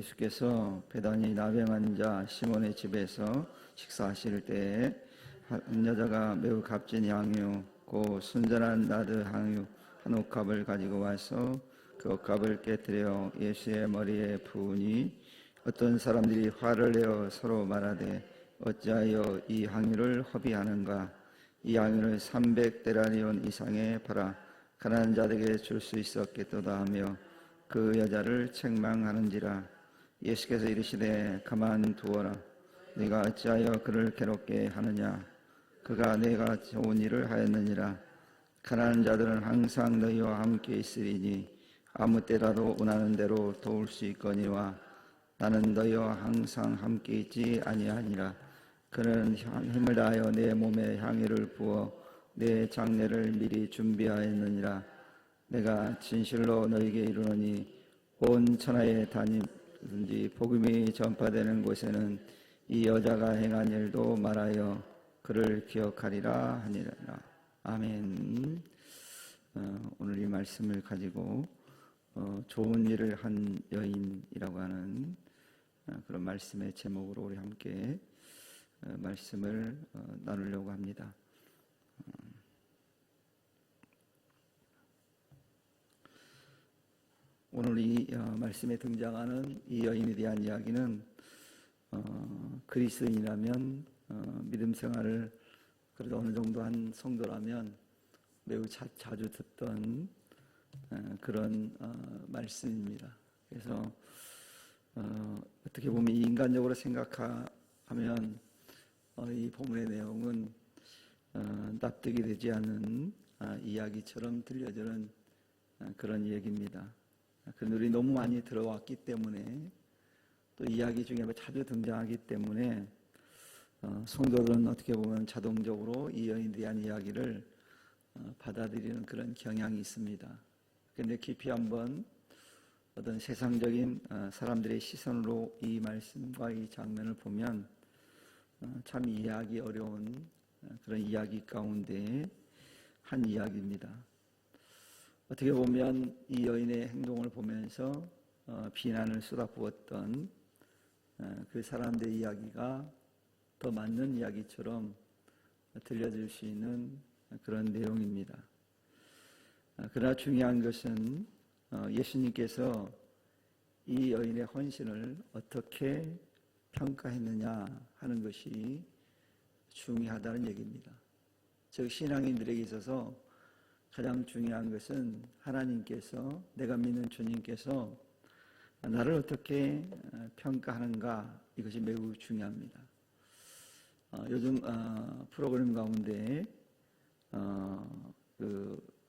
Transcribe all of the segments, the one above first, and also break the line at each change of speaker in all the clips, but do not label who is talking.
예수께서 베다니 나병한 자 시몬의 집에서 식사하실 때에 한 여자가 매우 값진 향유 고 순전한 나드 향유 한 옥합을 가지고 와서 그 옥합을 깨뜨려 예수의 머리에 부으니 어떤 사람들이 화를 내어 서로 말하되 어찌하여 이 향유를 허비하는가. 이 향유를 300데나리온 이상에 팔아 가난한 자들에게 줄 수 있었겠도다 하며 그 여자를 책망하는지라. 예수께서 이르시되 가만두어라. 네가 어찌하여 그를 괴롭게 하느냐. 그가 내가 좋은 일을 하였느니라. 가난한 자들은 항상 너희와 함께 있으리니 아무 때라도 원하는 대로 도울 수 있거니와 나는 너희와 항상 함께 있지 아니하니라. 그는 힘을 다하여 내 몸에 향유를 부어 내 장례를 미리 준비하였느니라. 내가 진실로 너희에게 이르노니 온 천하에 다니든지 복음이 전파되는 곳에는 이 여자가 행한 일도 말하여 그를 기억하리라 하니라. 아멘. 오늘 이 말씀을 가지고 좋은 일을 한 여인이라고 하는 그런 말씀의 제목으로 우리 함께 말씀을 나누려고 합니다. 오늘 이 말씀에 등장하는 이 여인에 대한 이야기는 그리스도인이라면 믿음 생활을 그래도 어느 정도 한 성도라면 매우 자주 듣던 그런 말씀입니다. 그래서 어떻게 보면 인간적으로 생각하면 이 본문의 내용은 납득이 되지 않는 이야기처럼 들려지는 그런 얘기입니다. 그런데 우리 너무 많이 들어왔기 때문에 또 이야기 중에 자주 등장하기 때문에 성도들은 어떻게 보면 자동적으로 이 여인에 대한 이야기를 받아들이는 그런 경향이 있습니다. 그런데 깊이 한번 어떤 세상적인 사람들의 시선으로 이 말씀과 이 장면을 보면 참 이해하기 어려운 그런 이야기 가운데 한 이야기입니다. 어떻게 보면 이 여인의 행동을 보면서 비난을 쏟아부었던 그 사람들의 이야기가 더 맞는 이야기처럼 들려질 수 있는 그런 내용입니다. 그러나 중요한 것은 예수님께서 이 여인의 헌신을 어떻게 평가했느냐 하는 것이 중요하다는 얘기입니다. 즉 신앙인들에게 있어서 가장 중요한 것은 하나님께서, 내가 믿는 주님께서 나를 어떻게 평가하는가, 이것이 매우 중요합니다. 요즘 프로그램 가운데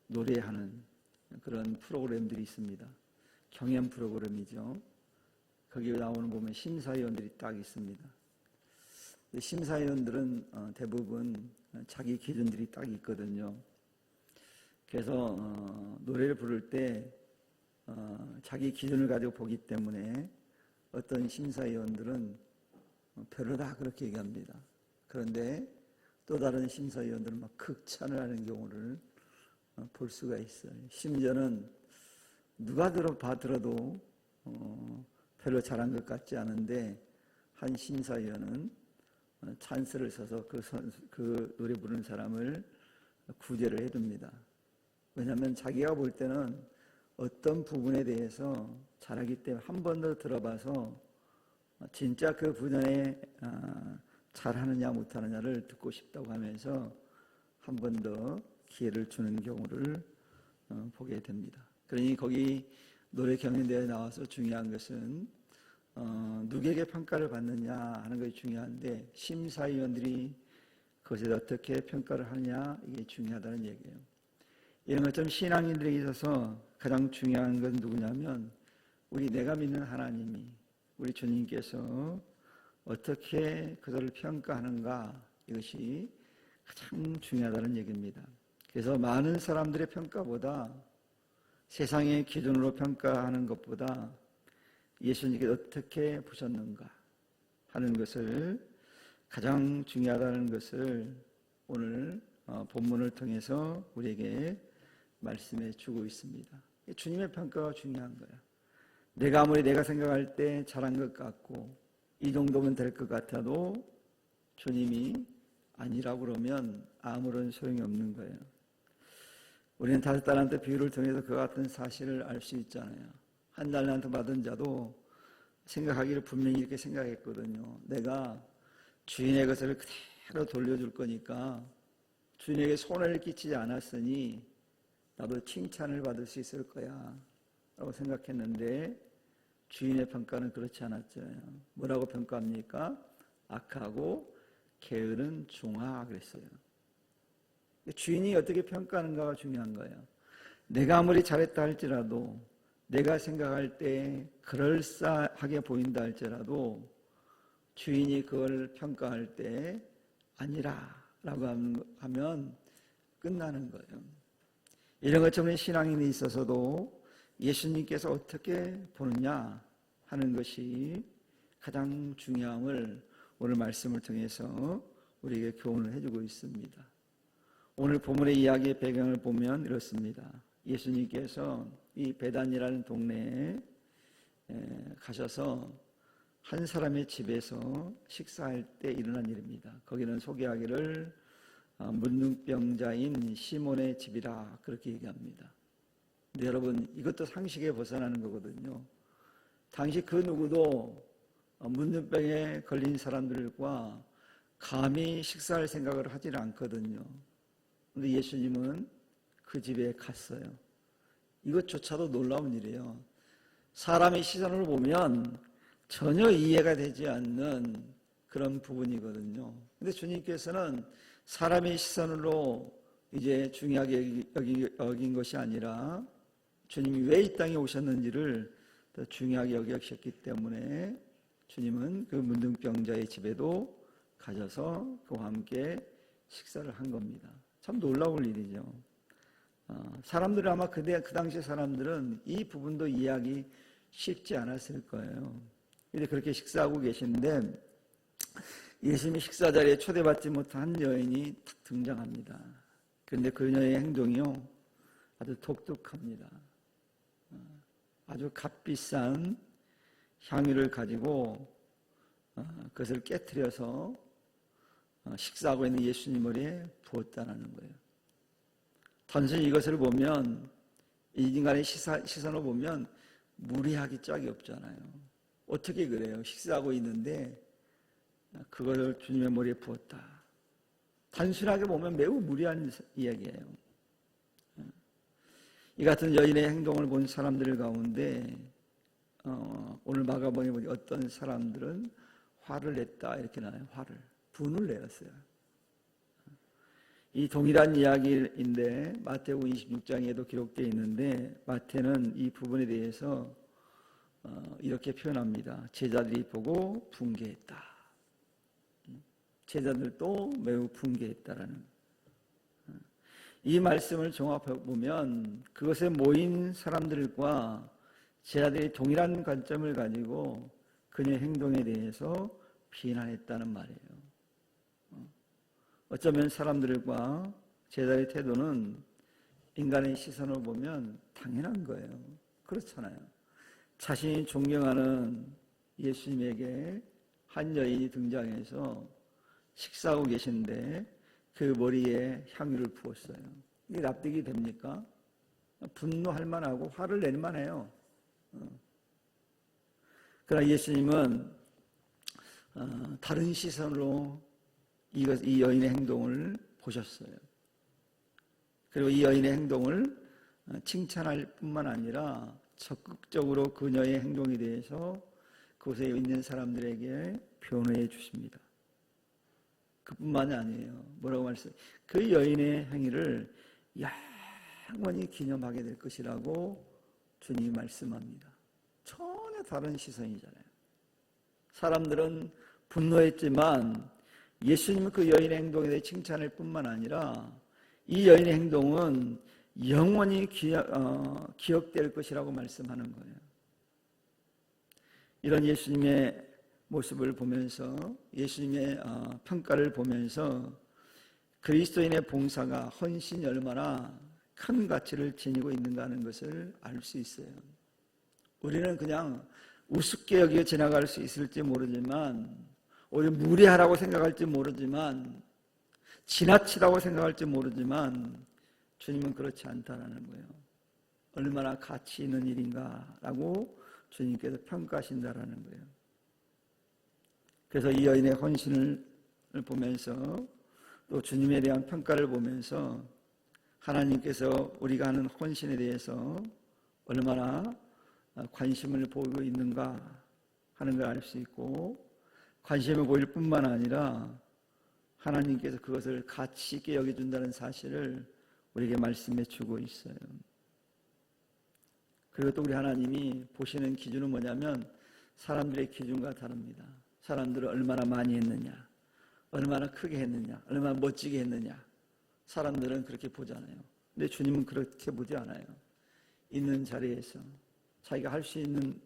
노래하는 그런 프로그램들이 있습니다. 경연 프로그램이죠. 거기에 나오는 보면 심사위원들이 딱 있습니다. 심사위원들은 대부분 자기 기준들이 딱 있거든요. 그래서 노래를 부를 때 자기 기준을 가지고 보기 때문에 어떤 심사위원들은 별로다 그렇게 얘기합니다. 그런데 또 다른 심사위원들은 막 극찬을 하는 경우를 볼 수가 있어요. 심지어는 누가 들어도 별로 잘한 것 같지 않은데 한 심사위원은 찬스를 써서 그 노래 부르는 사람을 구제를 해둡니다. 왜냐하면 자기가 볼 때는 어떤 부분에 대해서 잘하기 때문에 한 번 더 들어봐서 진짜 그 분야에 잘하느냐 못하느냐를 듣고 싶다고 하면서 한 번 더 기회를 주는 경우를 보게 됩니다. 그러니 거기 노래 경연대회에 나와서 중요한 것은 누구에게 평가를 받느냐 하는 것이 중요한데 심사위원들이 그것에 어떻게 평가를 하느냐, 이게 중요하다는 얘기예요. 이런 것처럼 신앙인들에게 있어서 가장 중요한 건 누구냐면 내가 믿는 하나님이, 우리 주님께서 어떻게 그들을 평가하는가, 이것이 가장 중요하다는 얘기입니다. 그래서 많은 사람들의 평가보다, 세상의 기준으로 평가하는 것보다 예수님께서 어떻게 보셨는가 하는 것을 가장 중요하다는 것을 오늘 본문을 통해서 우리에게 말씀해 주고 있습니다. 주님의 평가가 중요한 거야. 내가 생각할 때 잘한 것 같고 이 정도면 될 것 같아도 주님이 아니라고 그러면 아무런 소용이 없는 거예요. 우리는 5달란트 비유를 통해서 그와 같은 사실을 알 수 있잖아요. 1달란트 받은 자도 생각하기를 분명히 이렇게 생각했거든요. 내가 주인의 것을 그대로 돌려줄 거니까 주인에게 손해를 끼치지 않았으니 나도 칭찬을 받을 수 있을 거야 라고 생각했는데 주인의 평가는 그렇지 않았죠. 뭐라고 평가합니까? 악하고 게으른 종아 그랬어요. 주인이 어떻게 평가하는가가 중요한 거예요. 내가 아무리 잘했다 할지라도 내가 생각할 때 그럴싸하게 보인다 할지라도 주인이 그걸 평가할 때 아니라 라고 하면 끝나는 거예요. 이런 것처럼 신앙인이 있어서도 예수님께서 어떻게 보느냐 하는 것이 가장 중요함을 오늘 말씀을 통해서 우리에게 교훈을 해주고 있습니다. 오늘 본문의 이야기의 배경을 보면 이렇습니다. 예수님께서 이 베단이라는 동네에 가셔서 한 사람의 집에서 식사할 때 일어난 일입니다. 거기는 소개하기를 문둥병자인 시몬의 집이라 그렇게 얘기합니다. 근데 여러분 이것도 상식에 벗어나는 거거든요. 당시 그 누구도 문둥병에 걸린 사람들과 감히 식사할 생각을 하지는 않거든요. 근데 예수님은 그 집에 갔어요. 이것조차도 놀라운 일이에요. 사람의 시선으로 보면 전혀 이해가 되지 않는 그런 부분이거든요. 근데 주님께서는 사람의 시선으로 이제 중요하게 여긴 것이 아니라 주님이 왜 이 땅에 오셨는지를 더 중요하게 여기셨기 때문에 주님은 그 문둥병자의 집에도 가셔서 그와 함께 식사를 한 겁니다. 참 놀라운 일이죠. 사람들은 아마 그 당시 사람들은 이 부분도 이해하기 쉽지 않았을 거예요. 근데 그렇게 식사하고 계신데 예수님이 식사 자리에 초대받지 못한 한 여인이 탁 등장합니다. 그런데 그녀의 행동이요 아주 독특합니다. 아주 값비싼 향유를 가지고 그것을 깨트려서 식사하고 있는 예수님 머리에 부었다는 거예요. 단순히 이것을 보면 이 인간의 시선으로 보면 무리하기 짝이 없잖아요. 어떻게 그래요? 식사하고 있는데 그거를 주님의 머리에 부었다. 단순하게 보면 매우 무리한 이야기예요. 이 같은 여인의 행동을 본 사람들 가운데 오늘 마가복음에 보니 어떤 사람들은 화를 냈다 이렇게 나와요. 분을 내었어요. 이 동일한 이야기인데 마태복음 26장에도 기록되어 있는데 마태는 이 부분에 대해서 이렇게 표현합니다. 제자들이 보고 분개했다. 제자들도 매우 분개했다라는 이 말씀을 종합해 보면 그것에 모인 사람들과 제자들이 동일한 관점을 가지고 그녀의 행동에 대해서 비난했다는 말이에요. 어쩌면 사람들과 제자의 태도는 인간의 시선으로 보면 당연한 거예요. 그렇잖아요. 자신이 존경하는 예수님에게 한 여인이 등장해서 식사하고 계신데 그 머리에 향유를 부었어요. 이게 납득이 됩니까? 분노할 만하고 화를 낼 만해요. 그러나 예수님은 다른 시선으로 이 여인의 행동을 보셨어요. 그리고 이 여인의 행동을 칭찬할 뿐만 아니라 적극적으로 그녀의 행동에 대해서 그곳에 있는 사람들에게 변호해 주십니다. 그뿐만이 아니에요. 뭐라고 말했어요? 그 여인의 행위를 영원히 기념하게 될 것이라고 주님이 말씀합니다. 전혀 다른 시선이잖아요. 사람들은 분노했지만 예수님은 그 여인의 행동에 대해 칭찬할 뿐만 아니라 이 여인의 행동은 영원히 기억될 것이라고 말씀하는 거예요. 이런 예수님의 모습을 보면서 예수님의 평가를 보면서 그리스도인의 봉사가 헌신이 얼마나 큰 가치를 지니고 있는가 하는 것을 알 수 있어요. 우리는 그냥 우습게 여기어 지나갈 수 있을지 모르지만, 오히려 무례하라고 생각할지 모르지만, 지나치다고 생각할지 모르지만, 주님은 그렇지 않다라는 거예요. 얼마나 가치 있는 일인가라고 주님께서 평가하신다라는 거예요. 그래서 이 여인의 헌신을 보면서, 또 주님에 대한 평가를 보면서 하나님께서 우리가 하는 헌신에 대해서 얼마나 관심을 보이고 있는가 하는 걸 알 수 있고, 관심을 보일 뿐만 아니라 하나님께서 그것을 가치 있게 여겨준다는 사실을 우리에게 말씀해 주고 있어요. 그리고 또 우리 하나님이 보시는 기준은 뭐냐면 사람들의 기준과 다릅니다. 사람들은 얼마나 많이 했느냐, 얼마나 크게 했느냐, 얼마나 멋지게 했느냐, 사람들은 그렇게 보잖아요. 근데 주님은 그렇게 보지 않아요. 있는 자리에서, 자기가 할 수 있는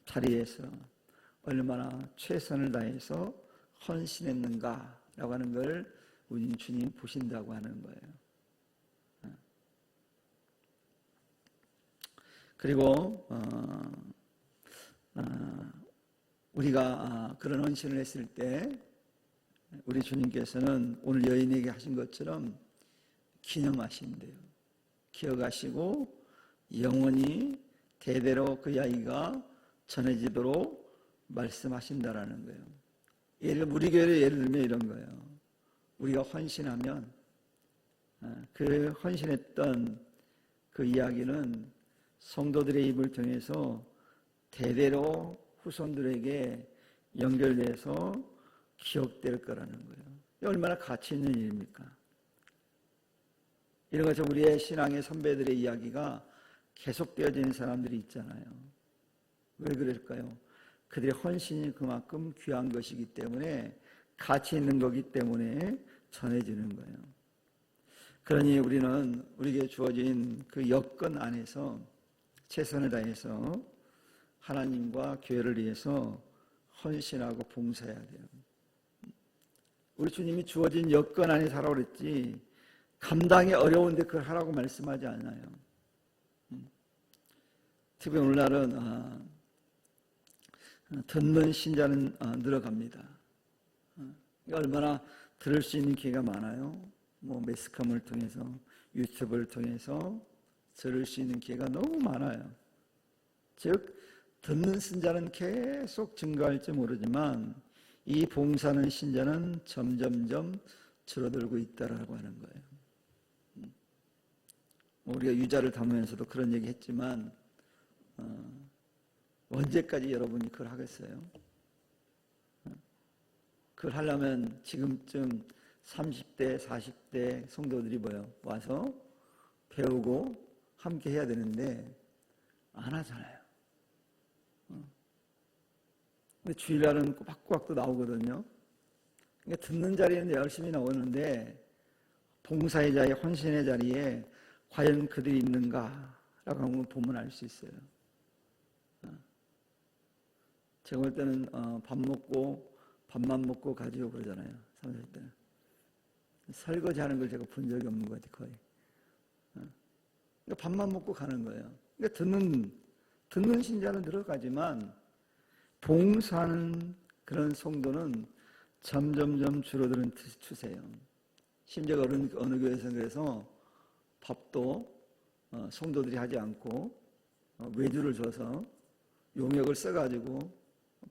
자리에서 얼마나 최선을 다해서 헌신했는가라고 하는 걸 우리 주님 보신다고 하는 거예요. 그리고 우리가 그런 헌신을 했을 때 우리 주님께서는 오늘 여인에게 하신 것처럼 기념하신대요. 기억하시고 영원히 대대로 그 이야기가 전해지도록 말씀하신다라는 거예요. 우리 교회를 예를 들면 이런 거예요. 우리가 헌신하면 그 헌신했던 그 이야기는 성도들의 입을 통해서 대대로 후손들에게 연결돼서 기억될 거라는 거예요. 얼마나 가치 있는 일입니까? 이런 것처럼 우리의 신앙의 선배들의 이야기가 계속되어지는 사람들이 있잖아요. 왜 그럴까요? 그들의 헌신이 그만큼 귀한 것이기 때문에, 가치 있는 거기 때문에 전해지는 거예요. 그러니 우리는 우리에게 주어진 그 여건 안에서 최선을 다해서 하나님과 교회를 위해서 헌신하고 봉사해야 돼요. 우리 주님이 주어진 여건 안에 살아오라 그랬지 감당이 어려운데 그걸 하라고 말씀하지 않아요. 특히 오늘날은 듣는 신자는 늘어갑니다. 얼마나 들을 수 있는 기회가 많아요. 매스컴을 통해서, 유튜브를 통해서 들을 수 있는 기회가 너무 많아요. 즉 듣는 신자는 계속 증가할지 모르지만 이 봉사하는 신자는 점점점 줄어들고 있다라고 하는 거예요. 우리가 유자를 담으면서도 그런 얘기 했지만 언제까지 여러분이 그걸 하겠어요? 그걸 하려면 지금쯤 30대, 40대 성도들이 와서 배우고 함께 해야 되는데 안 하잖아요. 근데 주일날은 꼬박꼬박 또 나오거든요. 그러니까 듣는 자리는 열심히 나오는데 봉사의 자리, 헌신의 자리에 과연 그들이 있는가라고 한번 보면 알 수 있어요. 제가 볼 때는 밥만 먹고 가지고 그러잖아요. 30대 설거지 하는 걸 제가 본 적이 없는 것 같아요. 거의. 그러니까 밥만 먹고 가는 거예요. 그러니까 듣는 신자는 들어가지만 봉사하는 그런 성도는 점점점 줄어드는 추세예요. 심지어 어느 교회에서는 그래서 밥도 성도들이 하지 않고 외주를 줘서 용역을 써가지고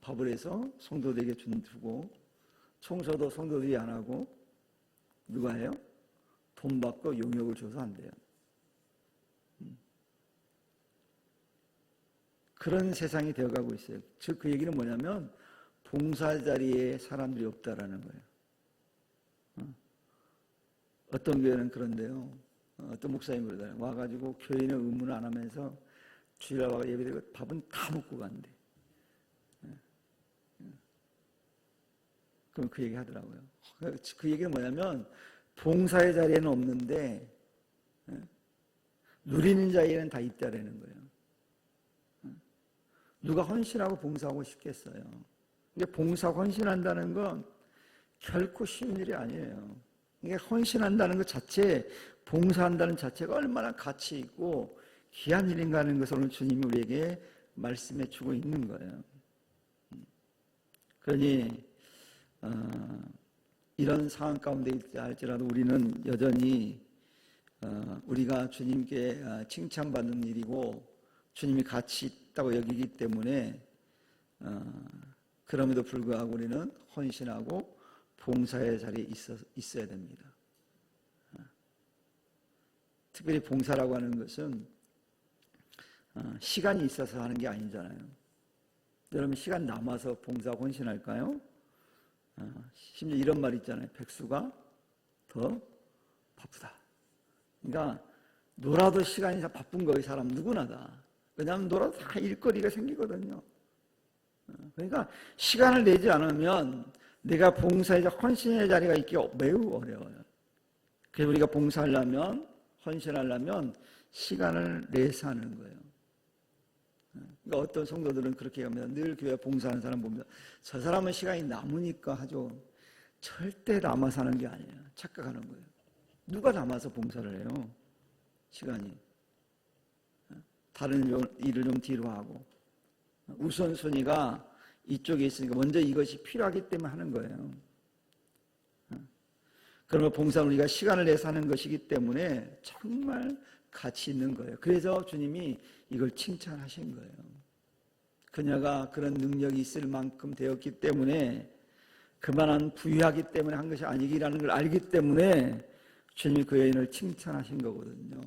밥을 해서 성도들에게 주고, 청소도 성도들이 안 하고 누가 해요? 돈 받고 용역을 줘서 한대요. 그런 세상이 되어가고 있어요. 즉 그 얘기는 뭐냐면 봉사 자리에 사람들이 없다라는 거예요. 어떤 교회는 그런데요. 어떤 목사님 그러잖아요. 와가지고 교인의 의무를 안 하면서 주일날 와서 예배드리고 밥은 다 먹고 간대. 그럼 그 얘기 하더라고요. 그 얘기는 뭐냐면 봉사의 자리에는 없는데 누리는 자리에는 다 있다라는 거예요. 누가 헌신하고 봉사하고 싶겠어요. 근데 봉사 헌신한다는 건 결코 쉬운 일이 아니에요. 이게 헌신한다는 것 자체, 봉사한다는 자체가 얼마나 가치 있고 귀한 일인가 하는 것을 오늘 주님이 우리에게 말씀해 주고 있는 거예요. 그러니 이런 상황 가운데 있다 할지라도 우리는 여전히 우리가 주님께 칭찬받는 일이고 주님이 가치 있다고 여기기 때문에 그럼에도 불구하고 우리는 헌신하고 봉사의 자리에 있어야 됩니다. 특별히 봉사라고 하는 것은 시간이 있어서 하는 게 아니잖아요. 여러분 시간 남아서 봉사 헌신할까요? 심지어 이런 말 있잖아요. 백수가 더 바쁘다. 그러니까 놀아도 시간이 다 바쁜 거예요. 사람 누구나 다. 왜냐하면 놀아도 다 일거리가 생기거든요. 그러니까 시간을 내지 않으면 내가 봉사이자 헌신의 자리가 있기 매우 어려워요. 그래서 우리가 봉사하려면 헌신하려면 시간을 내서 하는 거예요. 그러니까 어떤 성도들은 그렇게 합니다. 늘 교회 봉사하는 사람 보면 저 사람은 시간이 남으니까 하죠. 절대 남아서 하는 게 아니에요. 착각하는 거예요. 누가 남아서 봉사를 해요? 시간이. 다른 일을 좀 뒤로 하고 우선순위가 이쪽에 있으니까 먼저 이것이 필요하기 때문에 하는 거예요. 그러면 봉사는 우리가 시간을 내서 하는 것이기 때문에 정말 가치 있는 거예요. 그래서 주님이 이걸 칭찬하신 거예요. 그녀가 그런 능력이 있을 만큼 되었기 때문에 그만한 부유하기 때문에 한 것이 아니기라는 걸 알기 때문에 주님이 그 여인을 칭찬하신 거거든요.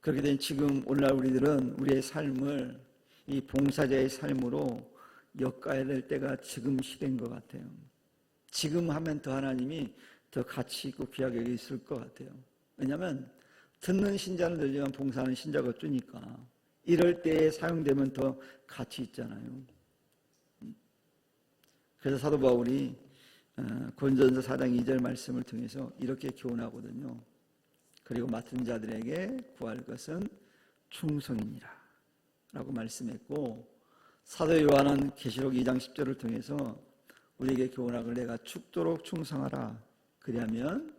그렇게 된 지금 오늘날 우리들은 우리의 삶을 이 봉사자의 삶으로 엮어야 될 때가 지금 시대인 것 같아요. 지금 하면 더 하나님이 더 가치 있고 귀하게 있을 것 같아요. 왜냐하면 듣는 신자는 늘지만 봉사하는 신자가 주니까 이럴 때에 사용되면 더 가치 있잖아요. 그래서 사도 바울이 고린도전서 4장 2절 말씀을 통해서 이렇게 교훈하거든요. 그리고 맡은 자들에게 구할 것은 충성이니라 라고 말씀했고, 사도 요한은 계시록 2장 10절을 통해서 우리에게 교훈하길 내가 죽도록 충성하라. 그리하면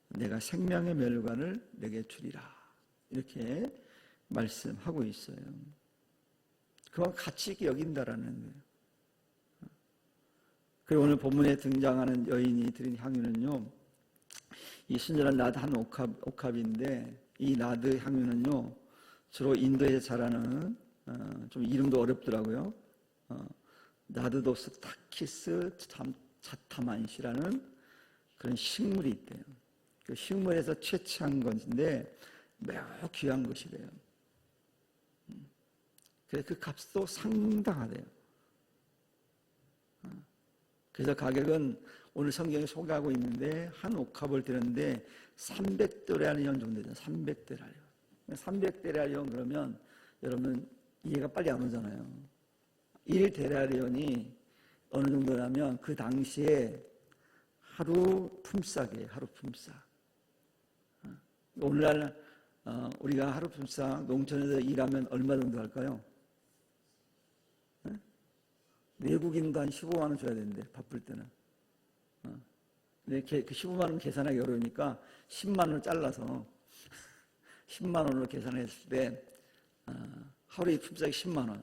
내가 생명의 멸관을 내게 주리라. 이렇게 말씀하고 있어요. 그만 가치 있게 여긴다라는 거예요. 그리고 오늘 본문에 등장하는 여인이 드린 향유는요, 이 순전한 나드 한 옥합인데 이 나드 향유는요 주로 인도에서 자라는 좀 이름도 어렵더라고요. 나드도스 타키스 자타만시라는 그런 식물이 있대요. 그 식물에서 채취한 것인데 매우 귀한 것이래요. 그래서 그 값도 상당하대요. 그래서 가격은 오늘 성경에 소개하고 있는데 한 옥합을 드렸는데 300데나리온 정도 되죠. 300데나리온. 300데나리온 그러면 여러분 이해가 빨리 안 오잖아요. 1데나리온이 어느 정도냐면 그 당시에 하루 품삯이에요. 하루 품삯. 오늘날 우리가 하루 품삯 농촌에서 일하면 얼마 정도 할까요? 외국인도 한 15만 원 줘야 되는데 바쁠 때는. 근데 그 15만 원 계산하기 어려우니까 10만 원을 잘라서 10만 원으로 계산했을 때 하루에 품삯이 10만 원.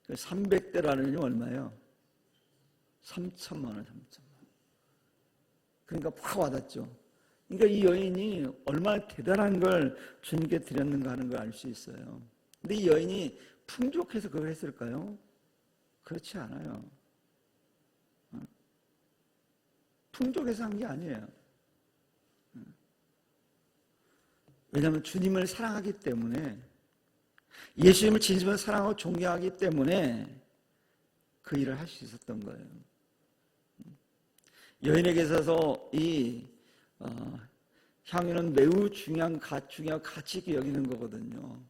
300대라는 얼마예요? 3천만 원, 3천만 원. 그러니까 확 와닿죠. 그러니까 이 여인이 얼마나 대단한 걸 주님께 드렸는가 하는 걸 알 수 있어요. 근데 이 여인이 풍족해서 그걸 했을까요? 그렇지 않아요. 풍족해서 한 게 아니에요. 왜냐하면 주님을 사랑하기 때문에, 예수님을 진심으로 사랑하고 존경하기 때문에 그 일을 할 수 있었던 거예요. 여인에게 있어서 이 향유는 매우 중요한 가치 있게 여기는 거거든요.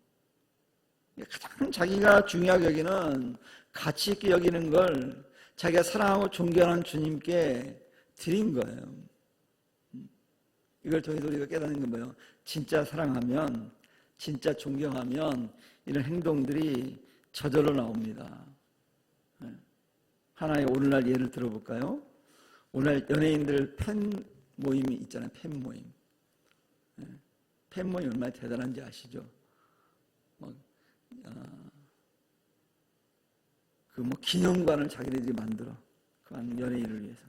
가장 자기가 중요하게 여기는 가치 있게 여기는 걸 자기가 사랑하고 존경하는 주님께 드린 거예요. 이걸 통해서 우리가 깨닫는 건 뭐예요? 진짜 사랑하면, 진짜 존경하면 이런 행동들이 저절로 나옵니다. 하나의 오늘날 예를 들어볼까요? 오늘 연예인들 팬 모임이 있잖아요. 팬 모임. 팬 모임 얼마나 대단한지 아시죠?
그 기념관을 자기네들이 만들어. 그 한 연예인을 위해서.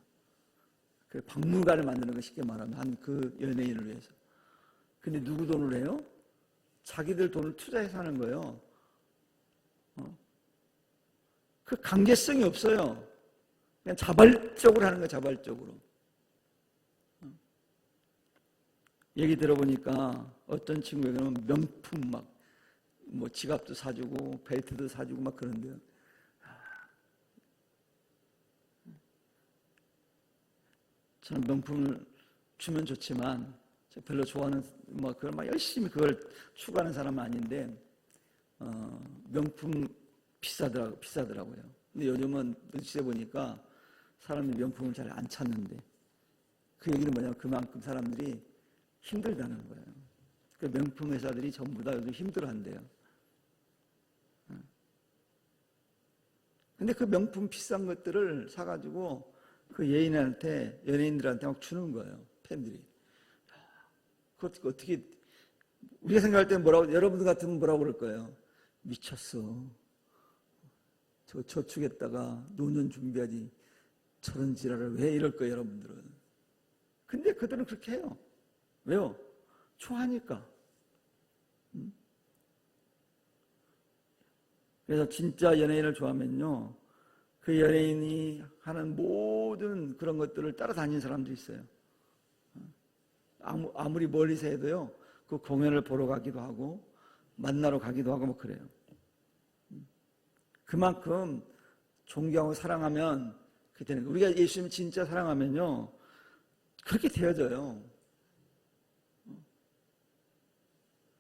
그 박물관을 만드는 거 쉽게 말하면 한 그 연예인을 위해서. 근데 누구 돈을 해요? 자기들 돈을 투자해서 하는 거예요. 그 관계성이 없어요. 그냥 자발적으로 하는 거예요, 자발적으로. 얘기 들어보니까 어떤 친구에게는 명품 지갑도 사주고 벨트도 사주고 그런데요. 저는 명품을 주면 좋지만 별로 좋아하는 그걸 열심히 그걸 추구하는 사람은 아닌데 명품 비싸더라고요. 근데 요즘은 눈치채 보니까 사람들이 명품을 잘 안 찾는데 그 얘기는 뭐냐면 그만큼 사람들이 힘들다는 거예요. 그 명품 회사들이 전부 다 요즘 힘들어한대요. 근데 그 명품 비싼 것들을 사가지고 그 연예인들한테 막 주는 거예요. 팬들이. 그거 어떻게, 우리가 생각할 때 여러분들 같으면 뭐라고 그럴 거예요? 미쳤어. 저축했다가 노년 준비하지. 저런 지랄을 왜 이럴 거예요, 여러분들은. 근데 그들은 그렇게 해요. 왜요? 좋아하니까. 그래서 진짜 연예인을 좋아하면요, 그 연예인이 하는 모든 그런 것들을 따라다니는 사람도 있어요. 아무리 멀리서 해도요, 그 공연을 보러 가기도 하고 만나러 가기도 하고 그래요. 그만큼 존경하고 사랑하면 그렇게 되는 거예요. 우리가 예수님 진짜 사랑하면요, 그렇게 되어져요.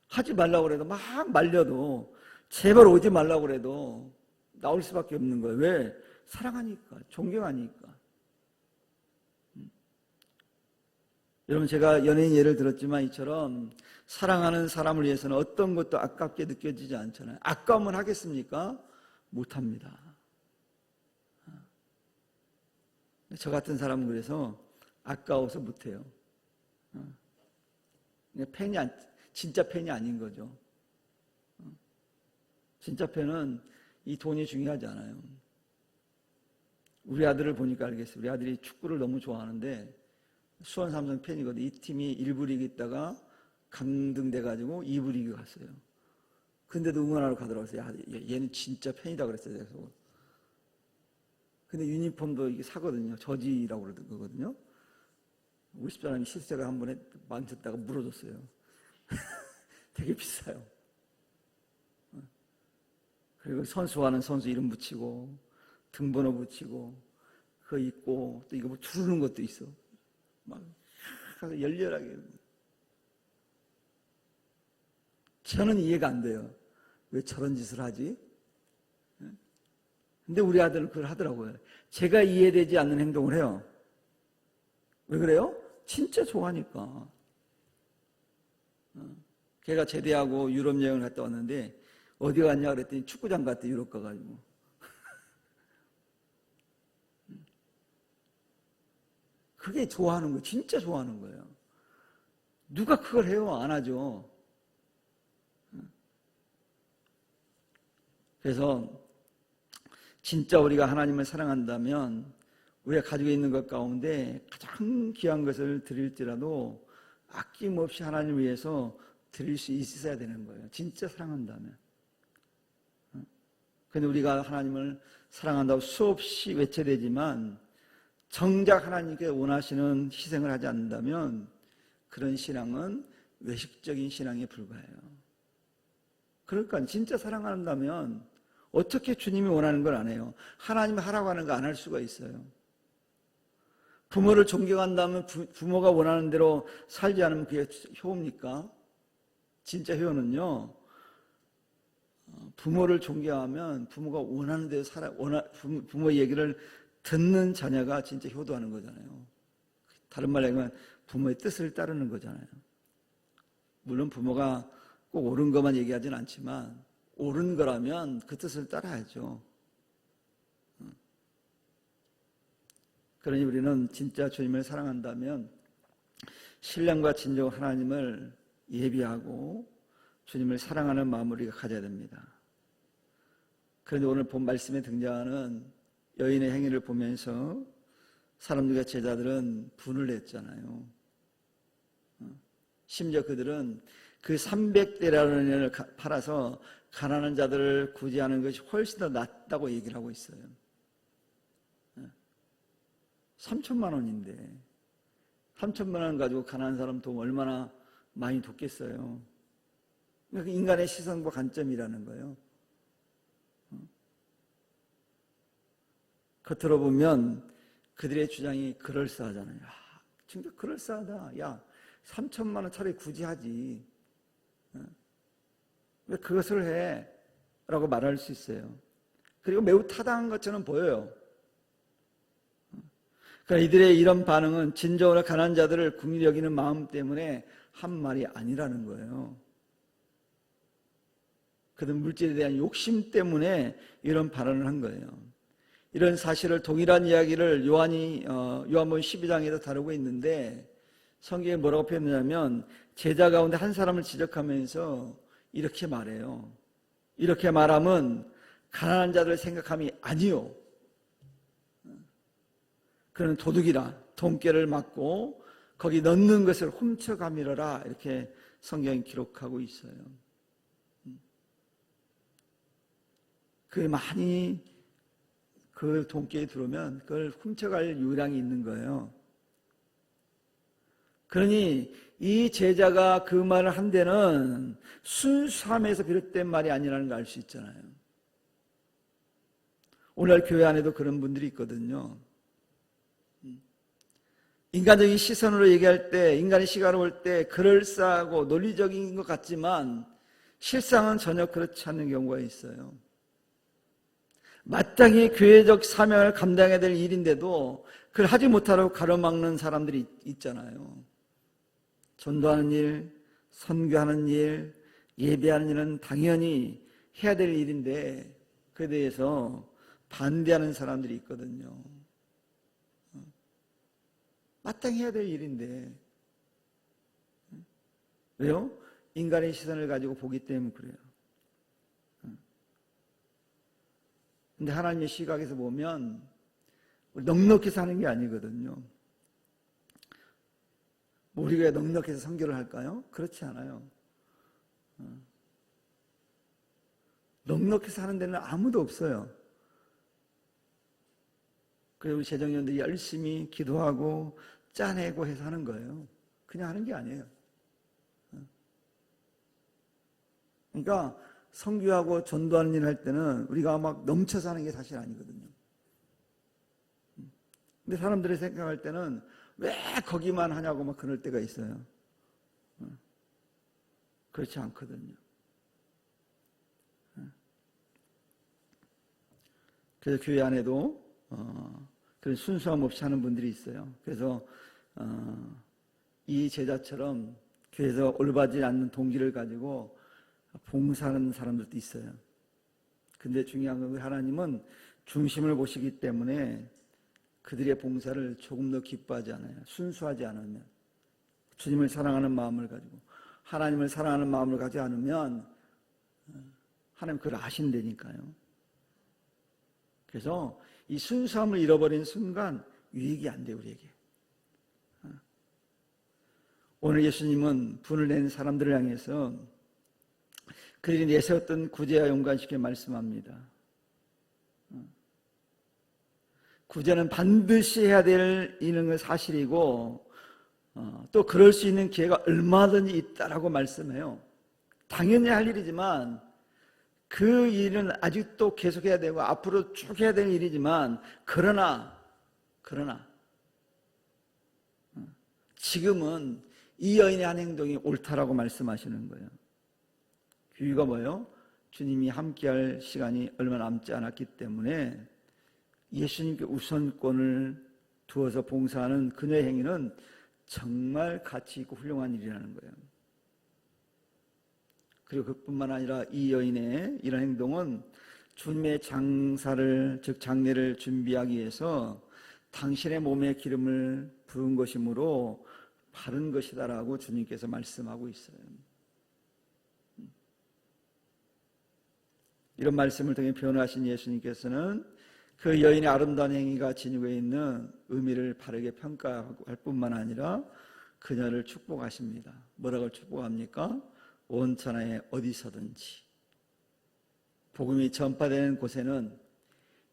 하지 말라고 그래도 막 말려도, 제발 오지 말라고 그래도 나올 수밖에 없는 거예요. 왜? 사랑하니까, 존경하니까. 여러분, 제가 연예인 예를 들었지만 이처럼 사랑하는 사람을 위해서는 어떤 것도 아깝게 느껴지지 않잖아요. 아까우면 하겠습니까? 못합니다. 저 같은 사람은 그래서 아까워서 못해요. 진짜 팬이 아닌 거죠. 진짜 팬은 이 돈이 중요하지 않아요. 우리 아들을 보니까 알겠어요. 우리 아들이 축구를 너무 좋아하는데 수원 삼성 팬이거든요. 이 팀이 1부 리그 있다가 강등돼가지고 2부 리그 갔어요. 근데도 응원하러 가더라고요. 얘는 진짜 팬이다 그랬어요. 그래서. 근데 유니폼도 이게 사거든요. 저지라고 그러거든요. 우리 집사람이 실세가 한 번에 만졌다가 물어줬어요. 되게 비싸요. 그리고 선수와는 선수 이름 붙이고 등번호 붙이고 그거 입고 또 이거 두르는 것도 있어. 막 가서 열렬하게. 저는 이해가 안 돼요. 왜 저런 짓을 하지? 근데 우리 아들은 그걸 하더라고요. 제가 이해되지 않는 행동을 해요. 왜 그래요? 진짜 좋아하니까. 걔가 제대하고 유럽 여행을 갔다 왔는데 어디 갔냐 그랬더니 축구장 갔대. 유럽 가가지고. 그게 좋아하는 거예요. 진짜 좋아하는 거예요. 누가 그걸 해요? 안 하죠. 그래서 진짜 우리가 하나님을 사랑한다면 우리가 가지고 있는 것 가운데 가장 귀한 것을 드릴지라도 아낌없이 하나님을 위해서 드릴 수 있어야 되는 거예요. 진짜 사랑한다면. 그런데 우리가 하나님을 사랑한다고 수없이 외쳐대지만 정작 하나님께 원하시는 희생을 하지 않는다면 그런 신앙은 외식적인 신앙에 불과해요. 그러니까 진짜 사랑한다면 어떻게 주님이 원하는 걸 안 해요? 하나님이 하라고 하는 거 안 할 수가 있어요. 부모를 존경한다면 부모가 원하는 대로 살지 않으면 그게 효입니까? 진짜 효는요, 부모를 존경하면 부모가 원하는 대로 부모 얘기를 듣는 자녀가 진짜 효도하는 거잖아요. 다른 말로 하면 부모의 뜻을 따르는 거잖아요. 물론 부모가 꼭 옳은 것만 얘기하진 않지만 옳은 거라면 그 뜻을 따라야죠. 그러니 우리는 진짜 주님을 사랑한다면 신령과 진정 하나님을 예비하고 주님을 사랑하는 마음을 우리가 가져야 됩니다. 그런데 오늘 본 말씀에 등장하는 여인의 행위를 보면서 사람들과 제자들은 분을 냈잖아요. 심지어 그들은 그 300데나리온을 팔아서 가난한 자들을 구제하는 것이 훨씬 더 낫다고 얘기를 하고 있어요. 3천만 원인데 3천만 원 가지고 가난한 사람 돈 얼마나 많이 돕겠어요. 그러니까 인간의 시선과 관점이라는 거예요. 겉으로 보면 그들의 주장이 그럴싸하잖아요. 진짜 그럴싸하다. 야, 3천만 원 차라리 굳이 하지. 왜 그것을 해? 라고 말할 수 있어요. 그리고 매우 타당한 것처럼 보여요. 그러니까 이들의 이런 반응은 진정으로 가난한 자들을 긍휼히 여기는 마음 때문에 한 말이 아니라는 거예요. 그들 물질에 대한 욕심 때문에 이런 발언을 한 거예요. 이런 사실을 동일한 이야기를 요한복음 12장에도 다루고 있는데 성경에 뭐라고 표현하냐면 제자 가운데 한 사람을 지적하면서 이렇게 말해요. 이렇게 말하면 가난한 자들을 생각함이 아니요. 그는 도둑이라 돈깨를 맞고 거기 넣는 것을 훔쳐가미러라 이렇게 성경이 기록하고 있어요. 그 많이 그 돈깨에 들어오면 그걸 훔쳐갈 요량이 있는 거예요. 그러니 이 제자가 그 말을 한 데는 순수함에서 비롯된 말이 아니라는 걸 알 수 있잖아요. 오늘 교회 안에도 그런 분들이 있거든요. 인간적인 시선으로 얘기할 때, 인간의 시각으로 볼 때 그럴싸하고 논리적인 것 같지만 실상은 전혀 그렇지 않는 경우가 있어요. 마땅히 교회적 사명을 감당해야 될 일인데도 그걸 하지 못하라고 가로막는 사람들이 있잖아요. 전도하는 일, 선교하는 일, 예배하는 일은 당연히 해야 될 일인데 그에 대해서 반대하는 사람들이 있거든요. 마땅히 해야 될 일인데 왜요? 인간의 시선을 가지고 보기 때문에 그래요. 근데 하나님의 시각에서 보면 넉넉히 사는 게 아니거든요. 우리가 넉넉해서 선교를 할까요? 그렇지 않아요. 넉넉히 사는 데는 아무도 없어요. 그래서 우리 재정연들이 열심히 기도하고 짜내고 해서 하는 거예요. 그냥 하는 게 아니에요. 그러니까 선교하고 전도하는 일 할 때는 우리가 막 넘쳐서 하는 게 사실 아니거든요. 근데 사람들이 생각할 때는 왜 거기만 하냐고 막 그럴 때가 있어요. 그렇지 않거든요. 그래서 교회 안에도 그런 순수함 없이 하는 분들이 있어요. 그래서 이 제자처럼 교회에서 올바르지 않는 동기를 가지고 봉사하는 사람들도 있어요. 근데 중요한 건 하나님은 중심을 보시기 때문에 그들의 봉사를 조금 더 기뻐하지 않아요. 순수하지 않으면. 주님을 사랑하는 마음을 가지고 하나님을 사랑하는 마음을 가지지 않으면 하나님 그걸 아신다니까요. 그래서 이 순수함을 잃어버린 순간 유익이 안 돼요, 우리에게. 오늘 예수님은 분을 낸 사람들을 향해서 그들이 내세웠던 구제와 연관시켜 말씀합니다. 구제는 반드시 해야 될 일은 사실이고 또 그럴 수 있는 기회가 얼마든지 있다라고 말씀해요. 당연히 할 일이지만 그 일은 아직도 계속해야 되고 앞으로 쭉 해야 될 일이지만 그러나 지금은 이 여인의 한 행동이 옳다라고 말씀하시는 거예요. 이유가 뭐예요? 주님이 함께할 시간이 얼마 남지 않았기 때문에 예수님께 우선권을 두어서 봉사하는 그녀의 행위는 정말 가치 있고 훌륭한 일이라는 거예요. 그리고 그뿐만 아니라 이 여인의 이런 행동은 주님의 장사를 즉 장례를 준비하기 위해서 당신의 몸에 기름을 부은 것이므로 바른 것이다라고 주님께서 말씀하고 있어요. 이런 말씀을 통해 변호하신 예수님께서는 그 여인의 아름다운 행위가 지니고 있는 의미를 바르게 평가할 뿐만 아니라 그녀를 축복하십니다. 뭐라고 축복합니까? 온 천하에 어디서든지 복음이 전파되는 곳에는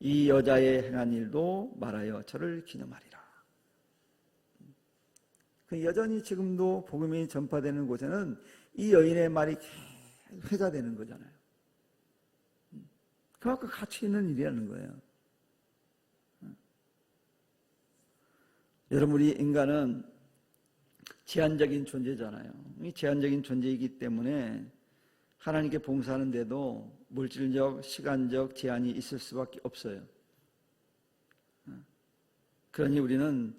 이 여자의 행한 일도 말하여 저를 기념하리라. 여전히 지금도 복음이 전파되는 곳에는 이 여인의 말이 회자되는 거잖아요. 그만큼 가치 있는 일이라는 거예요. 여러분, 우리 인간은 제한적인 존재잖아요. 이 제한적인 존재이기 때문에 하나님께 봉사하는데도 물질적, 시간적 제한이 있을 수밖에 없어요. 그러니 우리는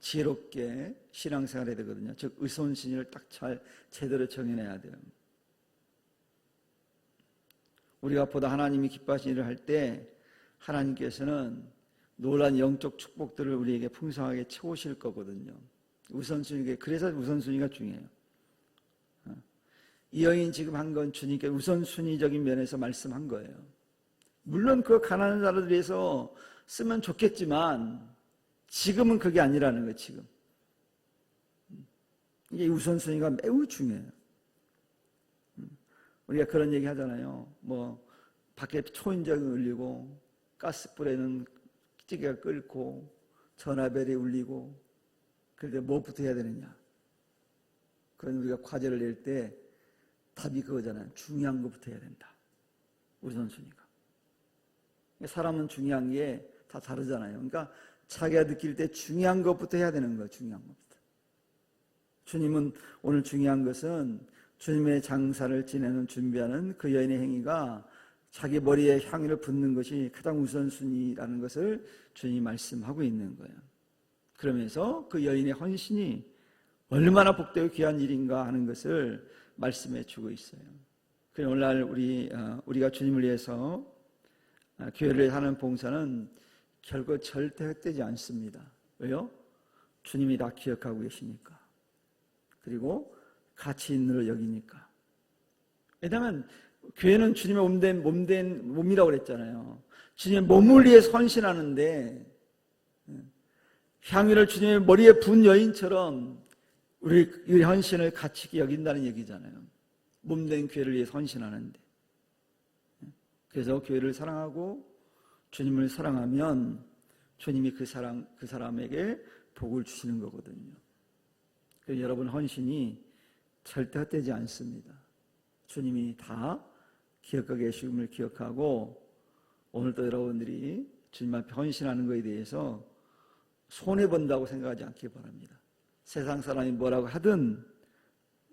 지혜롭게 신앙생활해야 되거든요. 즉 의손신의를 딱 잘 제대로 정해내야 돼요. 우리가 보다 하나님이 기뻐하신 일을 할 때 하나님께서는 놀라운 영적 축복들을 우리에게 풍성하게 채우실 거거든요. 우선순위가, 그래서 우선순위가 중요해요. 이 여인 지금 한 건 주님께 우선순위적인 면에서 말씀한 거예요. 물론 그 가난한 자를 위해서 쓰면 좋겠지만 지금은 그게 아니라는 거예요. 지금 이게 우선순위가 매우 중요해요. 우리가 그런 얘기 하잖아요. 뭐 밖에 초인종이 울리고 가스불에는 찌개가 끓고 전화벨이 울리고 그런데 뭐부터 해야 되느냐? 그건 우리가 과제를 낼 때 답이 그거잖아요. 중요한 것부터 해야 된다. 우선순위가. 사람은 중요한 게 다 다르잖아요. 그러니까 자기가 느낄 때 중요한 것부터 해야 되는 거예요. 중요한 것부터. 주님은 오늘 중요한 것은 주님의 장사를 지내는 준비하는 그 여인의 행위가 자기 머리에 향유를 붓는 것이 가장 우선순위라는 것을 주님이 말씀하고 있는 거예요. 그러면서 그 여인의 헌신이 얼마나 복되고 귀한 일인가 하는 것을 말씀해 주고 있어요. 그래서 오늘날 우리가 주님을 위해서 교회를 하는 봉사는 결코 절대 헛되지 않습니다. 왜요? 주님이 다 기억하고 계시니까. 그리고 가치 있는 걸 여기니까. 왜냐하면 교회는 주님의 몸이라고 그랬잖아요. 주님의 몸을 위해 헌신하는데 향유를 주님의 머리에 분 여인처럼 우리 헌신을 가치 있게 여긴다는 얘기잖아요. 몸된 교회를 위해 헌신하는데. 그래서 교회를 사랑하고 주님을 사랑하면 주님이 그 사람에게 복을 주시는 거거든요. 그래서 여러분 헌신이 절대 헛되지 않습니다. 주님이 다 기억하고 계심을 기억하고 오늘도 여러분들이 주님 앞에 헌신하는 것에 대해서 손해본다고 생각하지 않기 바랍니다. 세상 사람이 뭐라고 하든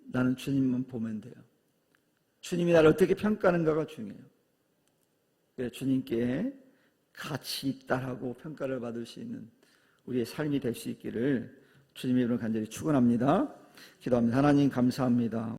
나는 주님만 보면 돼요. 주님이 나를 어떻게 평가하는가가 중요해요. 그래서 주님께 가치 있다라고 평가를 받을 수 있는 우리의 삶이 될 수 있기를 주님의 이름으로 간절히 축원합니다. 기도합니다. 하나님 감사합니다.